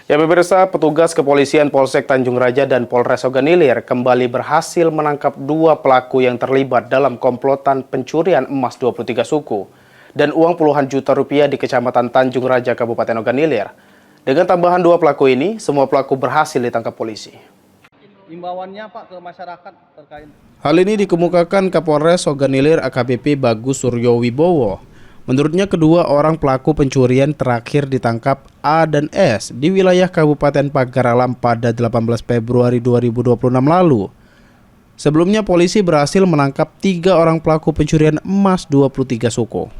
Ya pemirsa, petugas kepolisian Polsek Tanjung Raja dan Polres Oganilir kembali berhasil menangkap dua pelaku yang terlibat dalam komplotan pencurian emas 23 suku dan uang puluhan juta rupiah di Kecamatan Tanjung Raja, Kabupaten Oganilir. Dengan tambahan dua pelaku ini, semua pelaku berhasil ditangkap polisi. Imbauannya Pak ke masyarakat terkait. Hal ini dikemukakan Kapolres Oganilir AKBP Bagus Suryo Wibowo. Menurutnya kedua orang pelaku pencurian terakhir ditangkap A dan S di wilayah Kabupaten Pagar Alam pada 18 Februari 2026 lalu. Sebelumnya polisi berhasil menangkap 3 orang pelaku pencurian emas 23 suku.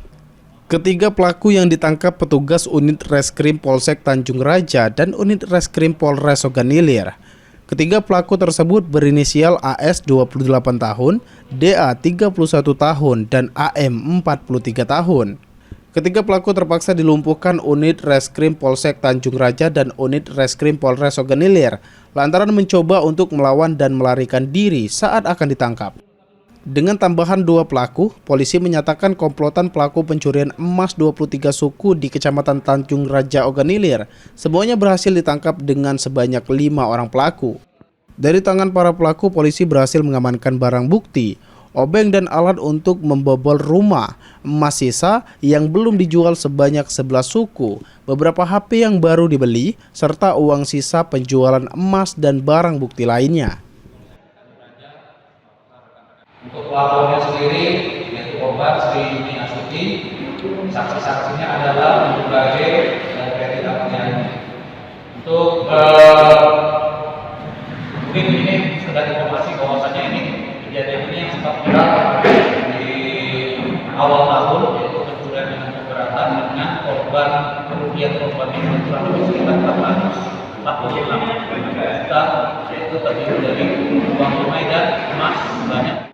Ketiga pelaku yang ditangkap petugas unit Reskrim Polsek Tanjung Raja dan unit Reskrim Polres Oganilir. Ketiga pelaku tersebut berinisial AS 28 tahun, DA 31 tahun, dan AM 43 tahun. Ketiga pelaku terpaksa dilumpuhkan unit Reskrim Polsek Tanjung Raja dan unit Reskrim Polres Oganilir lantaran mencoba untuk melawan dan melarikan diri saat akan ditangkap. Dengan tambahan dua pelaku, polisi menyatakan komplotan pelaku pencurian emas 23 suku di Kecamatan Tanjung Raja Oganilir semuanya berhasil ditangkap dengan sebanyak 5 orang pelaku. Dari tangan para pelaku, polisi berhasil mengamankan barang bukti, obeng dan alat untuk membobol rumah, emas sisa yang belum dijual sebanyak 11 suku, beberapa HP yang baru dibeli, serta uang sisa penjualan emas dan barang bukti lainnya. Untuk pelapornya sendiri, yaitu korban Sri Yuni Astuti, saksi-saksinya adalah berbagai Ferry Apriani. Untuk mungkin ini sekedar informasi bahwasanya ini kejadian ini yang sempat viral di awal tahun, yaitu pencurian dengan keberatan dengan korban kerugian korban ini kurang lebih sekitar 446 juta, yaitu terdiri dari uang tunai dan emas banyak.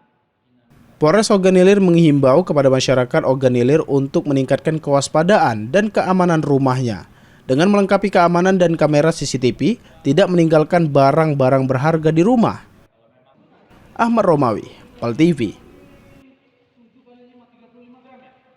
Polres Oganilir menghimbau kepada masyarakat Oganilir untuk meningkatkan kewaspadaan dan keamanan rumahnya dengan melengkapi keamanan dan kamera CCTV, tidak meninggalkan barang-barang berharga di rumah. Ahmad Romawi, PAL TV.